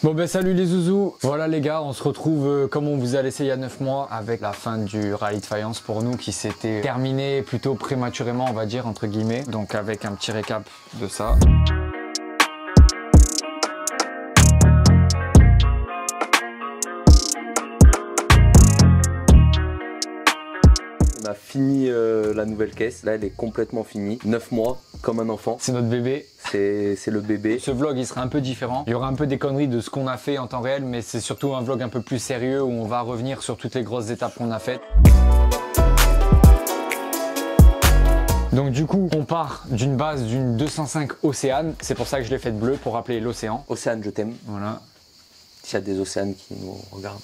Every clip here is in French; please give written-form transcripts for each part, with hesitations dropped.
Bon ben salut les zouzous, voilà les gars, on se retrouve comme on vous a laissé il y a 9 mois avec la fin du rallye de faïence pour nous qui s'était terminé plutôt prématurément on va dire entre guillemets, donc avec un petit récap de ça. On a fini la nouvelle caisse, là elle est complètement finie, 9 mois comme un enfant. C'est notre bébé. C'est le bébé. Ce vlog il sera un peu différent, il y aura un peu des conneries de ce qu'on a fait en temps réel, mais c'est surtout un vlog un peu plus sérieux où on va revenir sur toutes les grosses étapes qu'on a faites. Donc du coup on part d'une base d'une 205 Océane, c'est pour ça que je l'ai faite bleue pour rappeler l'océan. Océane je t'aime. Voilà. S'il y a des océanes qui nous regardent.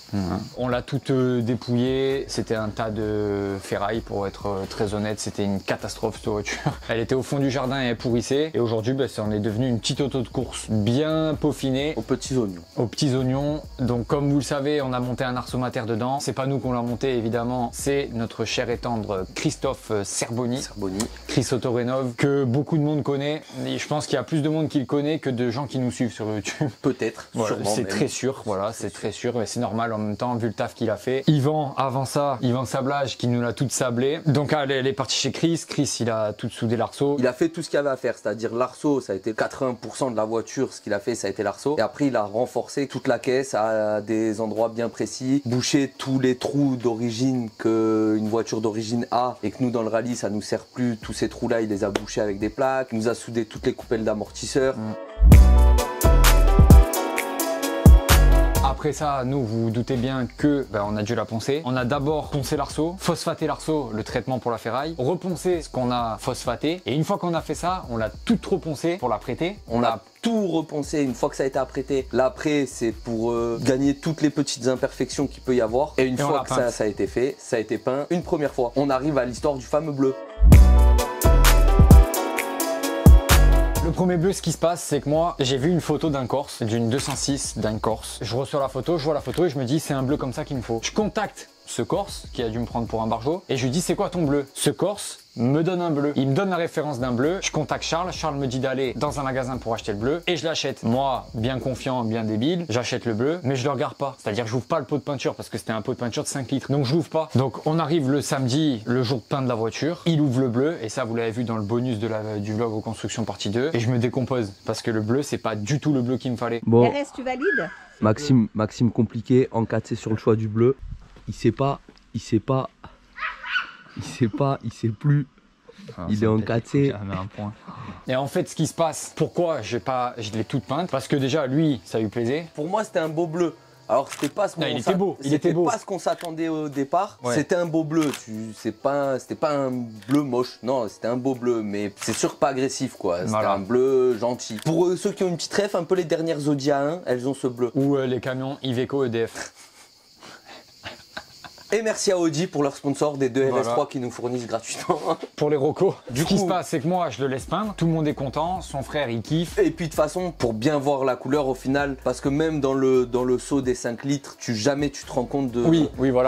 On l'a toute dépouillée, c'était un tas de ferraille pour être très honnête, c'était une catastrophe cette voiture. Elle était au fond du jardin et elle pourrissait et aujourd'hui ça en est devenu une petite auto de course bien peaufinée. Aux petits oignons. Aux petits oignons, donc comme vous le savez on a monté un arceau mater dedans, c'est pas nous qu'on l'a monté évidemment, c'est notre cher et tendre Christophe Serboni. Chris Autorénov, que beaucoup de monde connaît, et je pense qu'il y a plus de monde qui le connaît que de gens qui nous suivent sur YouTube. Peut-être, voilà, sûrement. C'est très sûr. Voilà, c'est très sûr, mais c'est normal en même temps vu le taf qu'il a fait. Yvan, avant ça, Yvan Sablage qui nous l'a toute sablée. Donc elle est partie chez Chris. Chris, il a tout soudé l'arceau. Il a fait tout ce qu'il y avait à faire, c'est-à-dire l'arceau, ça a été 80% de la voiture, ce qu'il a fait, ça a été l'arceau. Et après, il a renforcé toute la caisse à des endroits bien précis, bouché tous les trous d'origine qu'une voiture d'origine a et que nous, dans le rallye, ça nous sert plus. Tous ces trous-là, il les a bouchés avec des plaques. Il nous a soudé toutes les coupelles d'amortisseurs. Après ça, nous, vous vous doutez bien que on a dû la poncer. On a d'abord poncé l'arceau, phosphaté l'arceau, le traitement pour la ferraille, reponcé ce qu'on a phosphaté. Et une fois qu'on a fait ça, on l'a tout reponcé pour la prêter. On a tout reponcé une fois que ça a été apprêté. L'après, c'est pour gagner toutes les petites imperfections qu'il peut y avoir. Et une fois que ça a été fait, ça a été peint une première fois. On arrive à l'histoire du fameux bleu. Le premier bleu, ce qui se passe, c'est que moi, j'ai vu une photo d'un Corse, d'une 206 d'un Corse. Je reçois la photo, je vois la photo et je me dis, c'est un bleu comme ça qu'il me faut. Je contacte ce Corse, qui a dû me prendre pour un barjot, et je lui dis, c'est quoi ton bleu? Ce Corse me donne un bleu. Il me donne la référence d'un bleu, je contacte Charles, Charles me dit d'aller dans un magasin pour acheter le bleu, et je l'achète. Moi, bien confiant, bien débile, j'achète le bleu, mais je le regarde pas. C'est-à-dire que j'ouvre pas le pot de peinture, parce que c'était un pot de peinture de 5 litres, donc je l'ouvre pas. Donc on arrive le samedi, le jour de peint de la voiture, il ouvre le bleu, et ça vous l'avez vu dans le bonus du vlog aux constructions partie 2, et je me décompose, parce que le bleu, c'est pas du tout le bleu qu'il me fallait. Bon, RS, tu valides? Maxime compliqué, encaté sur le choix du bleu. Il sait plus. Ah, il est encaté. Et en fait, ce qui se passe, pourquoi je l'ai toute peinte? Parce que déjà, lui, ça lui plaisait. Pour moi, c'était un beau bleu. Alors, c'était pas ce qu'on pas ce qu'on s'attendait au départ. Ouais. C'était un beau bleu. C'était pas un bleu moche. Non, c'était un beau bleu, mais c'est sûr pas agressif, quoi. C'était un bleu gentil. Pour ceux qui ont une petite ref, un peu les dernières Audi A1, elles ont ce bleu. Ou les camions Iveco EDF. Et merci à Audi pour leur sponsor des deux RS3 qui nous fournissent gratuitement. Pour les recos. Ce qui se passe, c'est que moi, je le laisse peindre. Tout le monde est content. Son frère, il kiffe. Et puis de toute façon, pour bien voir la couleur au final, parce que même dans le seau des 5 litres, jamais tu te rends compte de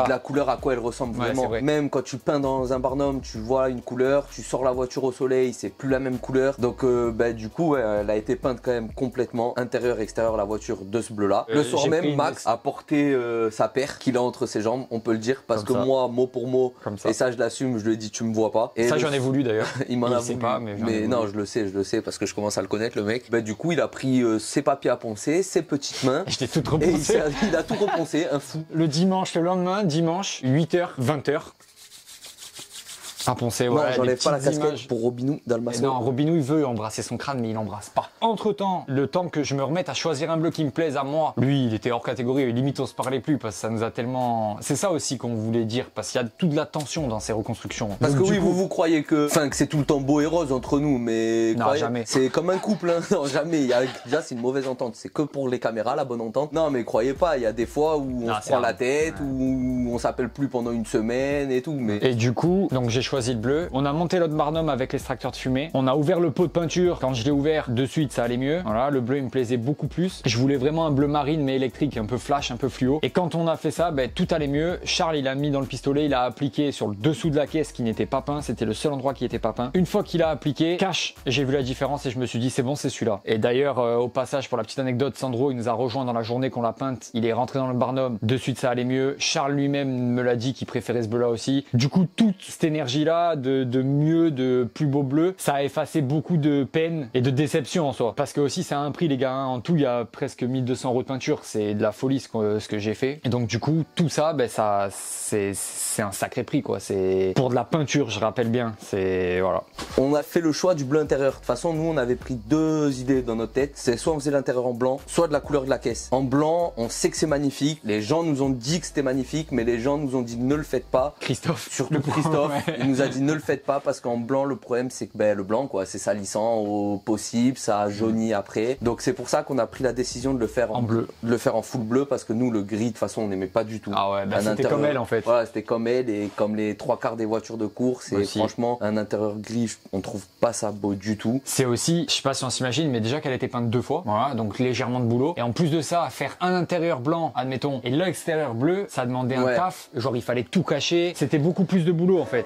la couleur, à quoi elle ressemble vraiment. Même quand tu peins dans un Barnum, tu vois une couleur. Tu sors la voiture au soleil, c'est plus la même couleur. Donc du coup, elle a été peinte quand même complètement, intérieur, extérieur, la voiture de ce bleu-là. Le soir même, Max a porté sa paire qu'il a entre ses jambes, on peut le dire. Parce que moi, mot pour mot, et ça je l'assume, je lui ai dit tu me vois pas. Et ça j'en ai voulu d'ailleurs. Il m'en a voulu. Pas, mais non, je le sais parce que je commence à le connaître le mec. Bah, du coup, il a pris ses papiers à poncer, ses petites mains. Je t'ai tout reponcé. Et il a tout reponcé, un fou. Le lendemain, dimanche, 8h, 20h. À poncer, voilà. Non, j'enlève pas la casquette pour Robinou dans le masson. Non, Robinou il veut embrasser son crâne mais il embrasse pas. Entre temps, le temps que je me remette à choisir un bleu qui me plaise à moi, lui il était hors catégorie, limite on se parlait plus parce que ça nous a tellement... C'est ça aussi qu'on voulait dire parce qu'il y a toute la tension dans ces reconstructions. Parce que oui, vous croyez que c'est tout le temps beau et rose entre nous, mais non, jamais. C'est comme un couple, hein. Non, jamais. Déjà c'est une mauvaise entente, c'est que pour les caméras la bonne entente. Non mais croyez pas, il y a des fois où on se prend la tête, où on s'appelle plus pendant une semaine et tout. Mais... Et du coup, donc j'ai choisi choisi le bleu. On a monté l'autre Barnum avec l'extracteur de fumée. On a ouvert le pot de peinture. Quand je l'ai ouvert, de suite, ça allait mieux. Voilà, le bleu, il me plaisait beaucoup plus. Je voulais vraiment un bleu marine, mais électrique, un peu flash, un peu fluo. Et quand on a fait ça, ben, tout allait mieux. Charles, il a mis dans le pistolet, il a appliqué sur le dessous de la caisse qui n'était pas peint. C'était le seul endroit qui était pas peint. Une fois qu'il a appliqué, cash, j'ai vu la différence et je me suis dit, c'est bon, c'est celui-là. Et d'ailleurs, au passage, pour la petite anecdote, Sandro, il nous a rejoint dans la journée qu'on l'a peinte. Il est rentré dans le Barnum. De suite, ça allait mieux. Charles lui-même me l'a dit qu'il préférait ce bleu-là aussi. Du coup, toute cette énergie-là de mieux, de plus beau bleu, ça a effacé beaucoup de peine et de déception en soi. Parce que aussi, ça a un prix, les gars. Hein. En tout, il y a presque 1200 € de peinture. C'est de la folie ce que j'ai fait. Et donc, du coup, tout ça, ben, ça, c'est un sacré prix, quoi. C'est pour de la peinture, je rappelle bien. C'est, voilà. On a fait le choix du bleu intérieur. De toute façon, nous, on avait pris deux idées dans notre tête. C'est soit on faisait l'intérieur en blanc, soit de la couleur de la caisse. En blanc, on sait que c'est magnifique. Les gens nous ont dit que c'était magnifique, mais les gens nous ont dit ne le faites pas. Christophe. Surtout Christophe. Ouais. Il nous a dit ne le faites pas parce qu'en blanc, le problème, c'est que ben, le blanc, quoi, c'est salissant au possible, ça jaunit après. Donc, c'est pour ça qu'on a pris la décision de le faire en bleu. De le faire en full bleu parce que nous, le gris, de toute façon, on n'aimait pas du tout. Ah ouais, bah c'était comme elle en fait. Voilà, c'était comme elle et comme les trois quarts des voitures de course. Et franchement, un intérieur gris, on trouve pas ça beau du tout. C'est aussi, je sais pas si on s'imagine, mais déjà qu'elle a été peinte 2 fois. Voilà, donc légèrement de boulot. Et en plus de ça, faire un intérieur blanc, admettons, et l'extérieur bleu, ça demandait un taf. Genre, il fallait tout cacher. C'était beaucoup plus de boulot en fait.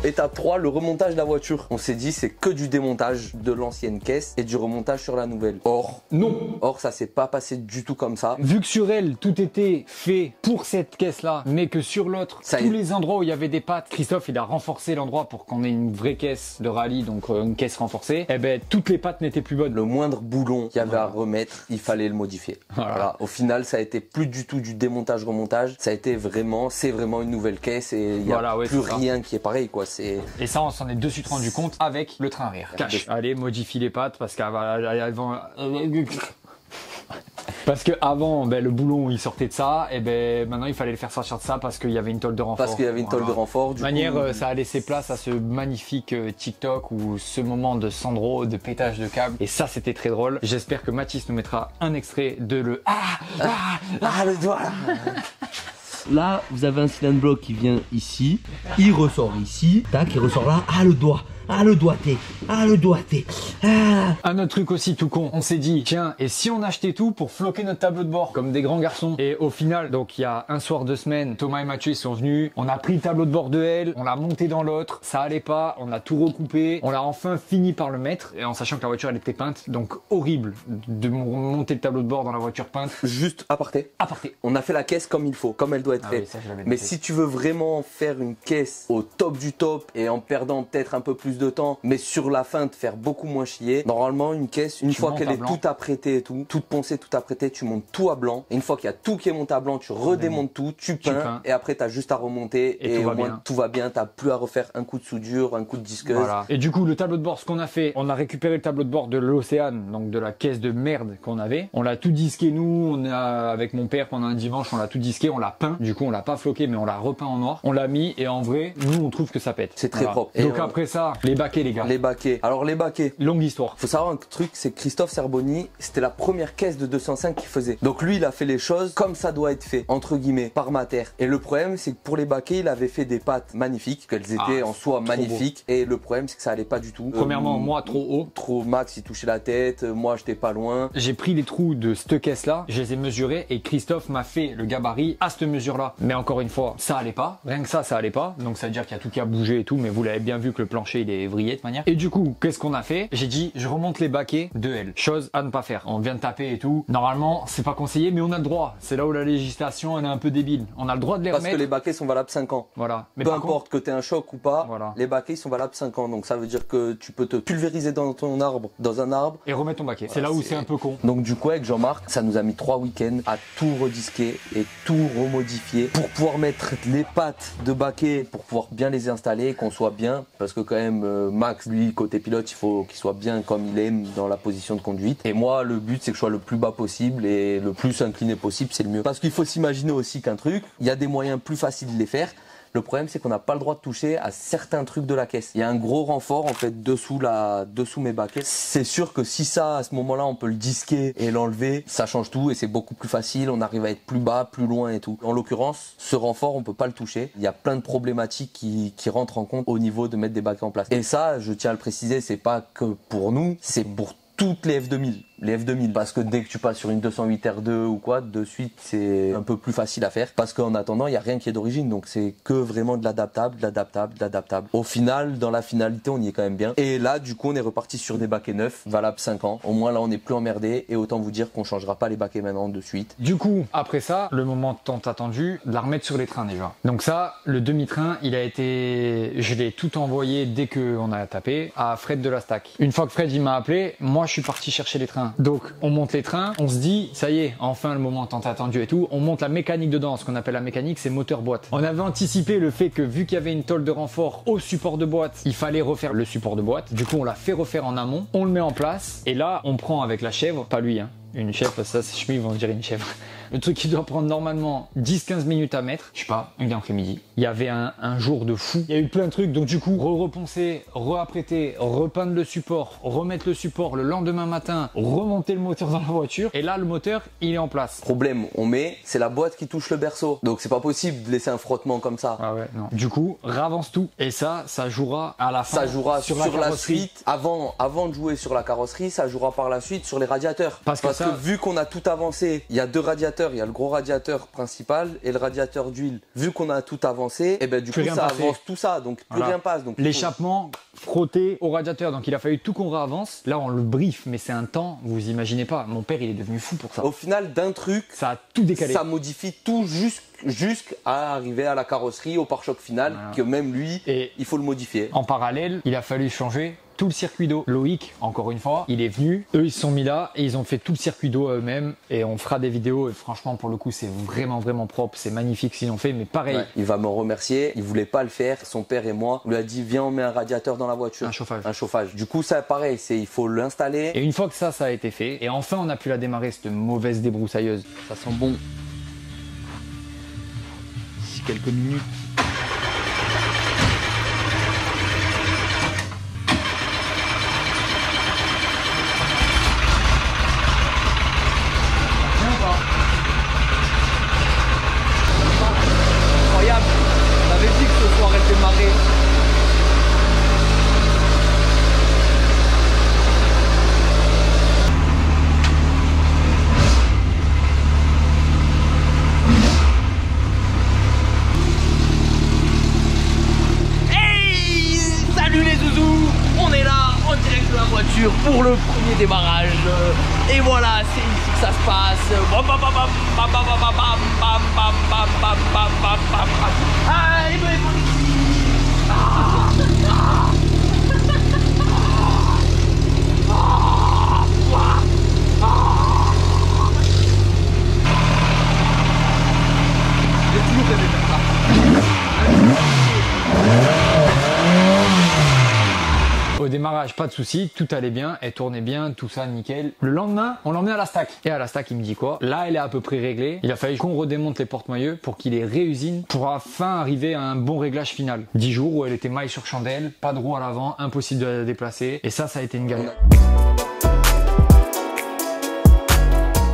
Étape 3, le remontage de la voiture. On s'est dit c'est que du démontage de l'ancienne caisse et du remontage sur la nouvelle. Or, non. Or, ça s'est pas passé du tout comme ça. Vu que sur elle, tout était fait pour cette caisse-là, mais que sur l'autre, tous les endroits où il y avait des pattes, Christophe, il a renforcé l'endroit pour qu'on ait une vraie caisse de rallye, donc une caisse renforcée. Et ben, toutes les pattes n'étaient plus bonnes. Le moindre boulon qu'il y avait à remettre, il fallait le modifier. Voilà. Au final, ça a été plus du tout du démontage-remontage. Ça a été vraiment, c'est vraiment une nouvelle caisse et il y a plus rien qui est pareil, quoi. Et ça, on s'en est de suite rendu compte avec le train arrière. Cache. Allez, modifie les pattes parce qu'avant... Parce que avant, ben, le boulon il sortait de ça, et ben maintenant il fallait le faire sortir de ça parce qu'il y avait une tôle de renfort. Parce qu'il y avait une tôle de renfort. De manière, ça a laissé place à ce magnifique TikTok ou ce moment de Sandro de pétage de câble. Et ça, c'était très drôle. J'espère que Mathis nous mettra un extrait de le le doigt là. Là, vous avez un cylindre bloc qui vient ici, il ressort ici, tac, il ressort là, le doigt. Le doigté, le doigté. Un autre truc aussi tout con, on s'est dit, tiens, et si on achetait tout pour floquer notre tableau de bord, comme des grands garçons. Et au final, donc il y a un soir 2 semaines, Thomas et Mathieu ils sont venus, on a pris le tableau de bord de elle, on l'a monté dans l'autre, ça allait pas, on a tout recoupé, on l'a enfin fini par le mettre, et en sachant que la voiture elle était peinte, donc horrible de monter le tableau de bord dans la voiture peinte. Juste aparté. On a fait la caisse comme il faut, comme elle doit être faite. Oui, mais si tu veux vraiment faire une caisse au top du top et en perdant peut-être un peu plus de temps, mais sur la fin de faire beaucoup moins chier. Normalement, une caisse, une fois qu'elle est toute apprêtée et tout, toute poncée, toute apprêtée, tu montes tout à blanc. Et une fois qu'il y a tout qui est monté à blanc, tu redémontes tout, tu peins et après tu as juste à remonter et au moins tout va bien. T'as plus à refaire un coup de soudure, un coup de disqueuse. Voilà. Et du coup, le tableau de bord, ce qu'on a fait, on a récupéré le tableau de bord de l'Océane, donc de la caisse de merde qu'on avait. On l'a tout disqué nous, on a avec mon père pendant un dimanche, on l'a tout disqué, on l'a peint. Du coup, on l'a pas floqué, mais on l'a repeint en noir. On l'a mis et en vrai, nous on trouve que ça pète. C'est très propre. Et donc après ça, les baquets les gars. Les baquets. Alors les baquets. Longue histoire. Faut savoir un truc, c'est que Christophe Serboni, c'était la première caisse de 205 qu'il faisait. Donc lui, il a fait les choses comme ça doit être fait, entre guillemets, par mater. Et le problème, c'est que pour les baquets, il avait fait des pattes magnifiques, qu'elles étaient en soi magnifiques. Et le problème, c'est que ça allait pas du tout. Premièrement, moi trop haut. Trop max, il touchait la tête. Moi, j'étais pas loin. J'ai pris les trous de cette caisse-là, je les ai mesurés et Christophe m'a fait le gabarit à cette mesure-là. Mais encore une fois, ça allait pas. Rien que ça allait pas. Donc ça veut dire qu'il y a tout qui a bougé et tout. Mais vous l'avez bien vu que le plancher, il est vrillé de manière. Et du coup, qu'est-ce qu'on a fait? J'ai dit, je remonte les baquets de L. Chose à ne pas faire. On vient de taper et tout. Normalement, c'est pas conseillé, mais on a le droit. C'est là où la législation, elle est un peu débile. On a le droit de les remettre. Parce que les baquets sont valables 5 ans. Voilà. Mais peu importe que tu aies un choc ou pas, les baquets sont valables 5 ans. Donc ça veut dire que tu peux te pulvériser dans ton arbre, dans un arbre. Et remettre ton baquet. Voilà, c'est là où c'est un peu con. Donc du coup, avec Jean-Marc, ça nous a mis 3 week-ends à tout redisquer et tout remodifier pour pouvoir mettre les pattes de baquet, pour pouvoir bien les installer et qu'on soit bien. Parce que quand même, Max, lui, côté pilote, il faut qu'il soit bien comme il aime dans la position de conduite. Et moi, le but, c'est que je sois le plus bas possible et le plus incliné possible, c'est le mieux. Parce qu'il faut s'imaginer aussi qu'un truc, il y a des moyens plus faciles de les faire. Le problème, c'est qu'on n'a pas le droit de toucher à certains trucs de la caisse. Il y a un gros renfort en fait dessous mes baquettes. C'est sûr que si ça, à ce moment-là, on peut le disquer et l'enlever, ça change tout et c'est beaucoup plus facile. On arrive à être plus bas, plus loin et tout. En l'occurrence, ce renfort, on peut pas le toucher. Il y a plein de problématiques qui rentrent en compte au niveau de mettre des baquets en place. Et ça, je tiens à le préciser, c'est pas que pour nous, c'est pour toutes les F2000. Les F2000, parce que dès que tu passes sur une 208 R2 ou quoi, de suite c'est un peu plus facile à faire, parce qu'en attendant il n'y a rien qui est d'origine, donc c'est que vraiment de l'adaptable, de l'adaptable, de l'adaptable. Au final, dans la finalité, on y est quand même bien. Et là, du coup, on est reparti sur des baquets neufs, valables 5 ans. Au moins là, on n'est plus emmerdé, et autant vous dire qu'on changera pas les baquets maintenant de suite. Du coup, après ça, le moment tant attendu, de la remettre sur les trains déjà. Donc ça, le demi-train, je l'ai tout envoyé dès qu'on a tapé à Fred de la Stack. Une fois que Fred il m'a appelé, moi je suis parti chercher les trains. Donc on monte les trains, on se dit ça y est, enfin le moment tant attendu et tout, on monte la mécanique dedans. Ce qu'on appelle la mécanique, c'est moteur boîte. On avait anticipé le fait que vu qu'il y avait une tôle de renfort au support de boîte, il fallait refaire le support de boîte. Du coup on l'a fait refaire en amont, on le met en place et là on prend avec la chèvre, pas lui hein, une chèvre, ça c'est chemin, ils vont dire une chèvre. Le truc qui doit prendre normalement 10-15 minutes à mettre, je sais pas, une après-midi. Il y avait un jour de fou. Il y a eu plein de trucs, donc du coup, reponcer, reapprêter, repeindre le support, remettre le support le lendemain matin, remonter le moteur dans la voiture. Et là, le moteur, il est en place. Problème, on met, c'est la boîte qui touche le berceau. Donc c'est pas possible de laisser un frottement comme ça. Ah ouais, non. Du coup, ravance tout. Et ça jouera à la fin. Ça jouera sur la suite. Avant de jouer sur la carrosserie, ça jouera par la suite sur les radiateurs. Parce que vu qu'on a tout avancé, il y a deux radiateurs. Il y a le gros radiateur principal et le radiateur d'huile. Vu qu'on a tout avancé, et ben du coup ça avance tout ça, donc plus rien passe. L'échappement frotté au radiateur, donc il a fallu tout qu'on réavance. Là on le brief, mais c'est un temps, vous imaginez pas. Mon père il est devenu fou pour ça. Au final d'un truc, ça a tout décalé. Ça modifie tout jusqu'à arriver à la carrosserie, au pare-choc final, que même lui, il faut le modifier. En parallèle, il a fallu changer tout le circuit d'eau. Loïc, encore une fois, il est venu, eux ils se sont mis là et ils ont fait tout le circuit d'eau eux-mêmes et on fera des vidéos et franchement pour le coup c'est vraiment propre, c'est magnifique ce qu'ils ont fait, mais pareil. Ouais, il va me remercier, il voulait pas le faire, son père et moi, on lui a dit viens on met un radiateur dans la voiture. Un chauffage. Du coup ça pareil, il faut l'installer. Et une fois que ça a été fait, et enfin on a pu la démarrer cette mauvaise débroussailleuse. Ça sent bon. D'ici quelques minutes. Pour le premier démarrage et voilà, c'est ici que ça se passe. J'ai toujours rêvé de faire Au démarrage, pas de souci, tout allait bien, elle tournait bien, tout ça nickel. Le lendemain, on l'emmenait à la Stack. Et à la Stack, il me dit quoi? Là, elle est à peu près réglée. Il a fallu qu'on redémonte les porte-moyeux pour qu'il les réusine pour enfin arriver à un bon réglage final. 10 jours où elle était maille sur chandelle, pas de roue à l'avant, impossible de la déplacer. Et ça a été une galère.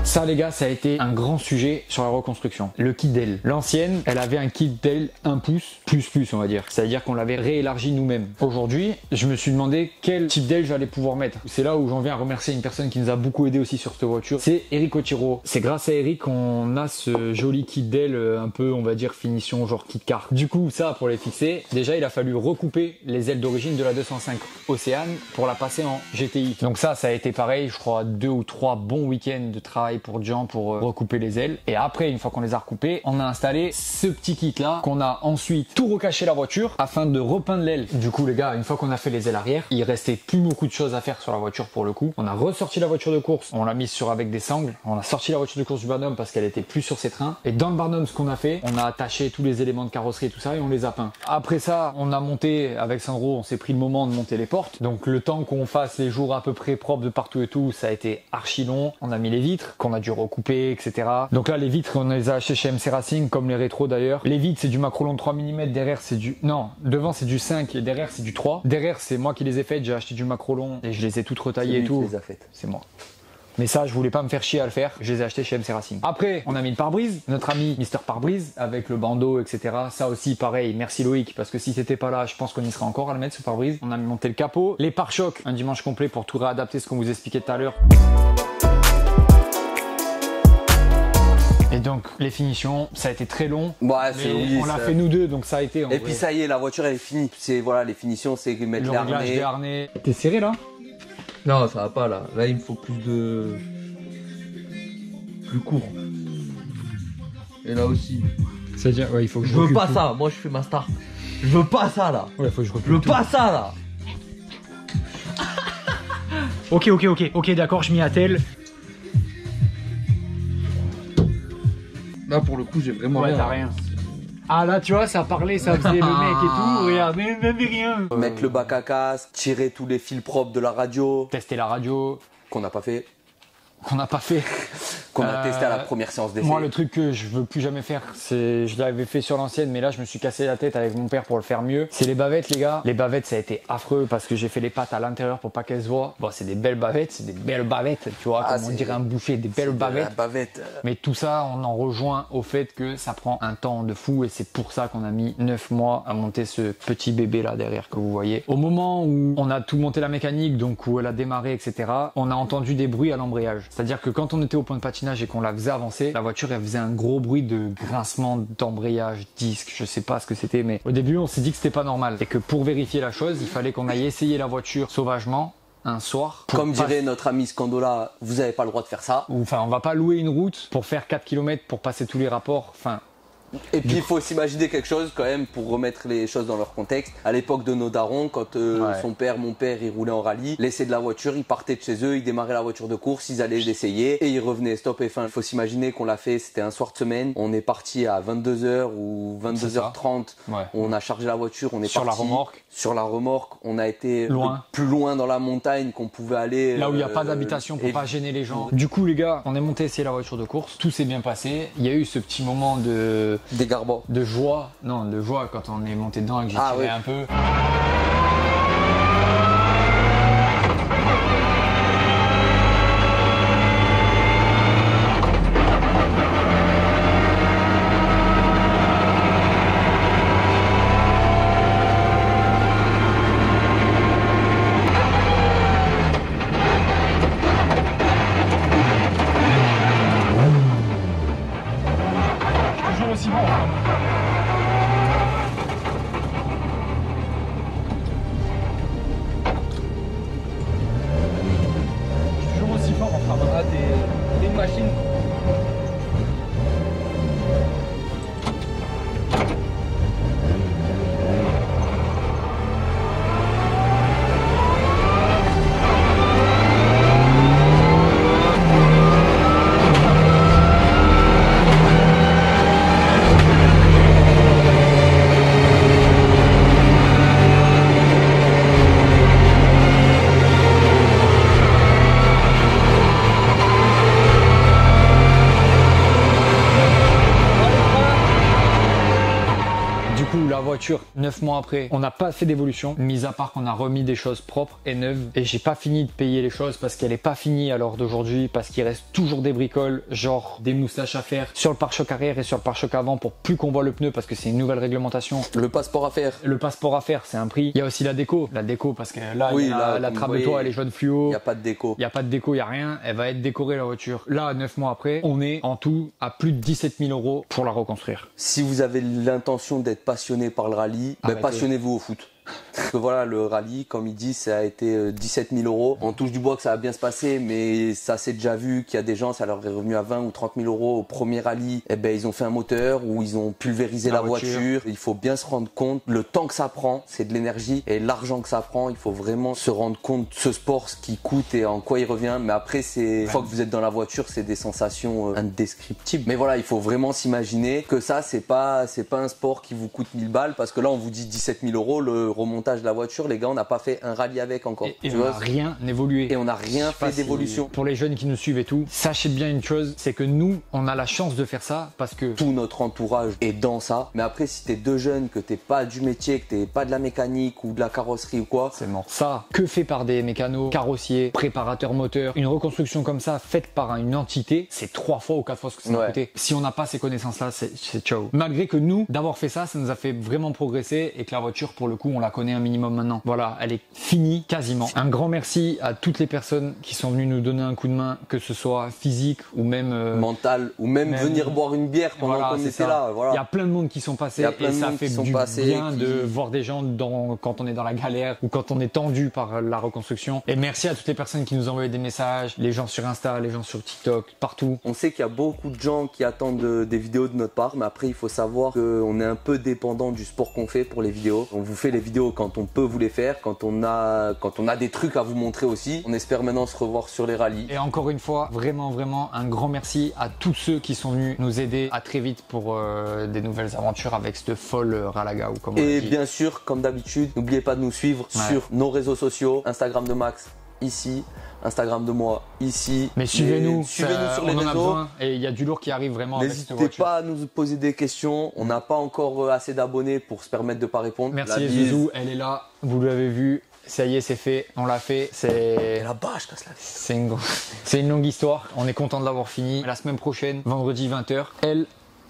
Ça les gars, ça a été un grand sujet sur la reconstruction. Le kit d'aile. L'ancienne, elle avait un kit d'aile 1 pouce plus on va dire. C'est-à-dire qu'on l'avait réélargi nous-mêmes. Aujourd'hui, je me suis demandé quel type d'aile j'allais pouvoir mettre. C'est là où j'en viens à remercier une personne qui nous a beaucoup aidé aussi sur cette voiture. C'est Eric Otiro. C'est grâce à Eric qu'on a ce joli kit d'aile un peu, on va dire, finition genre kit car. Du coup, ça pour les fixer, déjà il a fallu recouper les ailes d'origine de la 205 Océane pour la passer en GTI. Donc ça a été pareil, je crois 2 ou 3 bons week-ends de travail pour Jean pour recouper les ailes. Et après, une fois qu'on les a recoupées, on a installé ce petit kit là qu'on a ensuite tout recaché la voiture afin de repeindre l'aile. Du coup les gars, une fois qu'on a fait les ailes arrière, il restait plus beaucoup de choses à faire sur la voiture pour le coup. On a ressorti la voiture de course, on l'a mise sur avec des sangles, on a sorti la voiture de course du Barnum parce qu'elle était plus sur ses trains. Et dans le Barnum, ce qu'on a fait, on a attaché tous les éléments de carrosserie et tout ça et on les a peints. Après ça, on a monté avec Sandro, on s'est pris le moment de monter les portes. Donc le temps qu'on fasse les jours à peu près propres de partout et tout, ça a été archi long. On a mis les vitres qu'on a dû recouper, etc. Donc là, les vitres, on les a achetées chez MC Racing, comme les rétros d'ailleurs. Les vitres, c'est du Macrolon 3 mm, derrière c'est du... Non, devant c'est du 5 et derrière c'est du 3. Derrière, c'est moi qui les ai faites, j'ai acheté du Macrolon et je les ai toutes retaillées et tout. C'est moi. Mais ça, je voulais pas me faire chier à le faire, je les ai achetés chez MC Racing. Après, on a mis le pare-brise, notre ami Mister Pare-brise, avec le bandeau, etc. Ça aussi, pareil, merci Loïc, parce que si c'était pas là, je pense qu'on y serait encore à le mettre, ce pare-brise. On a monté le capot, les pare-chocs, un dimanche complet pour tout réadapter, ce qu'on vous expliquait tout à l'heure. Et donc, les finitions, ça a été très long. Bah, on l'a fait nous deux, donc ça a été. Et puis ça y est, la voiture elle est finie. C'est voilà, les finitions, c'est mettre les harnais. Des harnais. T'es serré là? Non, ça va pas là. Là, il me faut plus court. Et là aussi. C'est-à-dire, ouais, il faut que je veux pas ça. Moi, je fais ma star. Je veux pas ça là. Ouais, faut que je veux pas ça là. Ok, d'accord, je m'y attelle. Là, pour le coup, j'ai vraiment rien. T'as rien. Ah là, tu vois, ça parlait, ça faisait le mec et tout. Regarde, même rien. Mettre le bac à casse, tirer tous les fils propres de la radio. Tester la radio. Qu'on n'a pas fait. Qu'on a testé à la première séance d'essai. Moi, le truc que je veux plus jamais faire, c'est, je l'avais fait sur l'ancienne, mais là, je me suis cassé la tête avec mon père pour le faire mieux. C'est les bavettes, les gars. Les bavettes, ça a été affreux parce que j'ai fait les pattes à l'intérieur pour pas qu'elles se voient. Bon, c'est des belles bavettes, tu vois, comme on dirait un boucher, des belles bavettes. Mais tout ça, on en rejoint au fait que ça prend un temps de fou et c'est pour ça qu'on a mis 9 mois à monter ce petit bébé là derrière que vous voyez. Au moment où on a tout monté la mécanique, donc où elle a démarré, etc., on a entendu des bruits à l'embrayage. C'est-à-dire que quand on était au point de patinage et qu'on la faisait avancer, la voiture elle faisait un gros bruit de grincement d'embrayage, disque, je sais pas ce que c'était, mais au début on s'est dit que c'était pas normal et que pour vérifier la chose, il fallait qu'on aille essayer la voiture sauvagement un soir. Comme dirait notre ami Scandola, vous avez pas le droit de faire ça. Enfin, on va pas louer une route pour faire 4 km pour passer tous les rapports, enfin... Et puis il faut s'imaginer quelque chose quand même pour remettre les choses dans leur contexte. À l'époque de nos darons, quand mon père, il roulait en rallye, laissait de la voiture, ils partaient de chez eux, ils démarraient la voiture de course, ils allaient l'essayer et ils revenaient stop et fin. Il faut s'imaginer qu'on l'a fait, c'était un soir de semaine, on est parti à 22h ou 22h30, on a chargé la voiture, on est sur parti la remorque. Sur la remorque, on a été loin. Plus loin dans la montagne qu'on pouvait aller. Là où il n'y a pas d'habitation pour pas gêner les gens. Du coup les gars, on est monté essayer la voiture de course, tout s'est bien passé. Il y a eu ce petit moment de joie, quand on est monté dedans et que j'ai tiré un peu. Toujours aussi bon. T'es une machine. La voiture, 9 mois après, on n'a pas fait d'évolution, mis à part qu'on a remis des choses propres et neuves. Et j'ai pas fini de payer les choses parce qu'elle est pas finie à l'heure d'aujourd'hui, parce qu'il reste toujours des bricoles, genre des moustaches à faire sur le pare-choc arrière et sur le pare-choc avant pour plus qu'on voit le pneu parce que c'est une nouvelle réglementation. Le passeport à faire. Le passeport à faire, c'est un prix. Il y a aussi la déco. La déco parce que là, la trame de toit, elle est jaune fluo. Il n'y a pas de déco. Il n'y a pas de déco, il n'y a rien. Elle va être décorée la voiture. Là, 9 mois après, on est en tout à plus de 17 000 € pour la reconstruire. Si vous avez l'intention d'être passionné par le rallye, passionnez-vous au foot. Parce que voilà, le rallye, comme il dit, ça a été 17 000 €. On touche du bois que ça va bien se passer, mais ça s'est déjà vu qu'il y a des gens, ça leur est revenu à 20 ou 30 000 € au premier rallye. Eh ben, ils ont fait un moteur ou ils ont pulvérisé la voiture. Il faut bien se rendre compte, le temps que ça prend, c'est de l'énergie, et l'argent que ça prend, il faut vraiment se rendre compte de ce sport, ce qui coûte et en quoi il revient. Mais après, une fois que vous êtes dans la voiture, c'est des sensations indescriptibles. Mais voilà, il faut vraiment s'imaginer que ça, c'est pas un sport qui vous coûte 1000 balles, parce que là, on vous dit 17 000 €, le remontage de la voiture, les gars, on n'a pas fait un rallye avec encore. Et on n'a rien évolué. Et on n'a rien fait d'évolution. Pour les jeunes qui nous suivent et tout, sachez bien une chose, c'est que nous, on a la chance de faire ça parce que tout notre entourage est dans ça. Mais après, si t'es deux jeunes, que t'es pas du métier, que t'es pas de la mécanique ou de la carrosserie ou quoi, c'est mort. Ça, que fait par des mécanos, carrossiers, préparateurs moteurs, une reconstruction comme ça faite par une entité, c'est 3 fois ou 4 fois ce que ça va coûter. Si on n'a pas ces connaissances-là, c'est ciao. Malgré que nous, d'avoir fait ça, ça nous a fait vraiment progresser et que la voiture, pour le coup, on la connaît un minimum maintenant. Voilà, elle est finie quasiment. Un grand merci à toutes les personnes qui sont venues nous donner un coup de main, que ce soit physique ou même mental, ou même venir boire une bière pendant qu'on était là. Voilà. Il y a plein de monde qui sont passés et ça fait du bien de voir des gens quand on est dans la galère ou quand on est tendu par la reconstruction. Et merci à toutes les personnes qui nous envoient des messages, les gens sur Insta, les gens sur TikTok, partout. On sait qu'il y a beaucoup de gens qui attendent des vidéos de notre part, mais après il faut savoir qu'on est un peu dépendant du sport qu'on fait pour les vidéos. On vous fait les vidéos quand on peut vous les faire, quand on a des trucs à vous montrer aussi. On espère maintenant se revoir sur les rallyes. Et encore une fois, vraiment un grand merci à tous ceux qui sont venus nous aider à très vite pour des nouvelles aventures avec cette folle Ralaga ou comme on Et dit. Bien sûr, comme d'habitude, n'oubliez pas de nous suivre sur nos réseaux sociaux, Instagram de Max ici, Instagram de moi ici. Mais suivez-nous sur les réseaux. Et il y a du lourd qui arrive vraiment avec cette voiture. N'hésitez pas à nous poser des questions. On n'a pas encore assez d'abonnés pour se permettre de ne pas répondre. Merci les zouzous, elle est là, vous l'avez vu. Ça y est, c'est fait, on l'a fait. Et la bâche casse la vie. C'est une longue histoire. On est content de l'avoir fini. La semaine prochaine, vendredi 20h,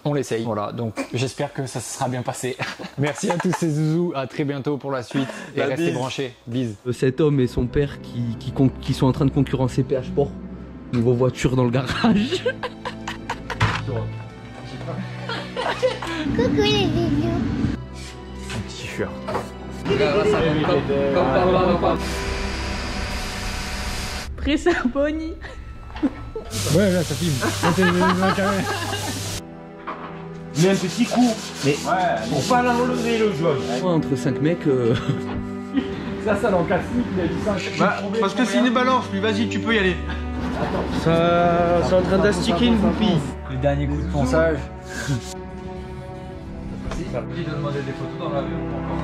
on l'essaye. Voilà, donc j'espère que ça se sera bien passé. Merci à tous ces zouzous, à très bientôt pour la suite et restez branchés. Bise. Cet homme et son père qui sont en train de concurrencer PH Sport. Niveau voiture dans le garage. Coucou les bisous. Un petit shirt. Pré-Sarboni. Ouais, là ça filme. Mais un petit coup, mais pour pas l'enlever le jaune. Entre 5 mecs. Ça l'encasse, il a dit ça. Bah, parce que c'est une balance, lui, vas-y, tu peux y aller. Attends. Ça, c'est en train d'astiquer une goupille. Le dernier coup de ponçage. Ça me dit de demander des photos dans l'avion encore.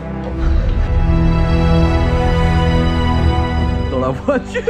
Dans la voiture.